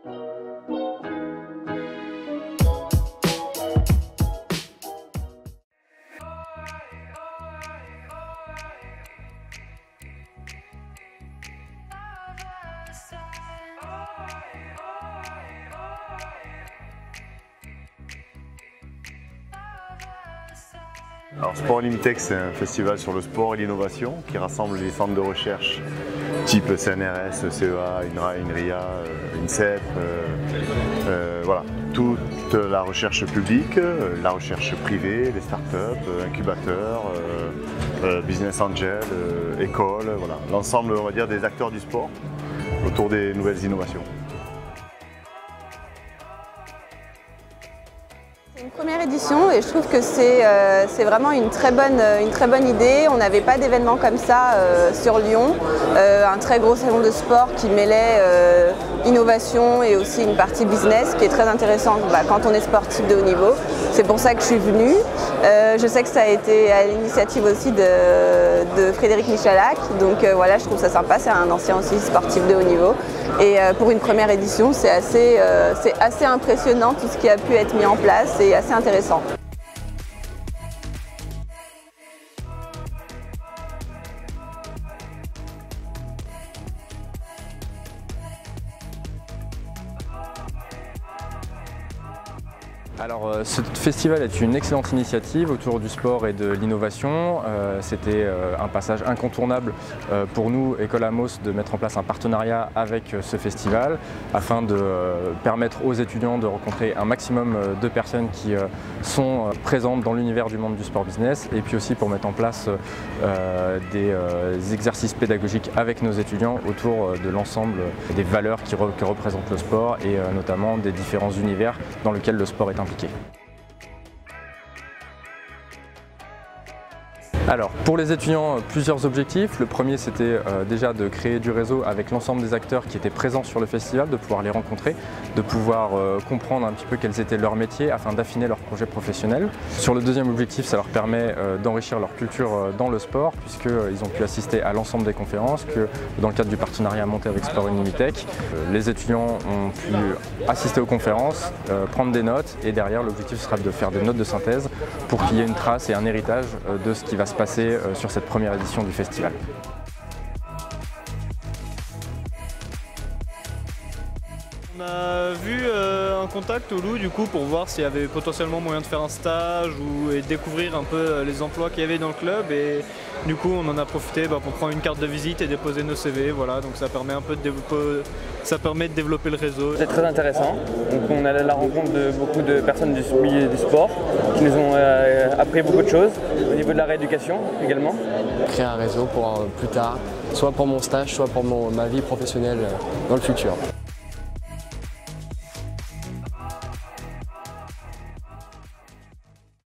Alors Sport Unlimtech, c'est un festival sur le sport et l'innovation qui rassemble les centres de recherche type CNRS, CEA, INRA, INRIA, INSEP, voilà, toute la recherche publique, la recherche privée, les startups, incubateurs, business angels, écoles, voilà, l'ensemble, on va dire, des acteurs du sport autour des nouvelles innovations. C'est une première édition et je trouve que c'est vraiment une très bonne idée. On n'avait pas d'événement comme ça sur Lyon. Un très gros salon de sport qui mêlait innovation et aussi une partie business qui est très intéressante quand on est sportif de haut niveau. C'est pour ça que je suis venue. Je sais que ça a été à l'initiative aussi de Frédéric Michalak. Donc voilà, je trouve ça sympa. C'est un ancien aussi sportif de haut niveau. Et pour une première édition, c'est assez impressionnant tout ce qui a pu être mis en place et assez intéressant. Alors ce festival est une excellente initiative autour du sport et de l'innovation. C'était un passage incontournable pour nous, École Amos, de mettre en place un partenariat avec ce festival afin de permettre aux étudiants de rencontrer un maximum de personnes qui sont présentes dans l'univers du monde du sport business et puis aussi pour mettre en place des exercices pédagogiques avec nos étudiants autour de l'ensemble des valeurs que représente le sport et notamment des différents univers dans lesquels le sport est impliqué. Alors pour les étudiants, plusieurs objectifs. Le premier c'était déjà de créer du réseau avec l'ensemble des acteurs qui étaient présents sur le festival, de pouvoir les rencontrer, de pouvoir comprendre un petit peu quels étaient leurs métiers afin d'affiner leur projet professionnel. Sur le deuxième objectif, ça leur permet d'enrichir leur culture dans le sport puisqu'ils ont pu assister à l'ensemble des conférences, que dans le cadre du partenariat monté avec Sport Unlimtech, les étudiants ont pu assister aux conférences, prendre des notes et derrière l'objectif sera de faire des notes de synthèse pour qu'il y ait une trace et un héritage de ce qui va se passer sur cette première édition du festival. On a vu un contact au Loup du coup pour voir s'il y avait potentiellement moyen de faire un stage et découvrir un peu les emplois qu'il y avait dans le club et du coup on en a profité pour prendre une carte de visite et déposer nos CV, voilà, donc ça permet un peu de développer le réseau. C'est très intéressant, donc on a la rencontre de beaucoup de personnes du milieu du sport qui nous ont appris beaucoup de choses au niveau de la rééducation également. Créer un réseau pour plus tard, soit pour mon stage, soit pour ma vie professionnelle dans le futur.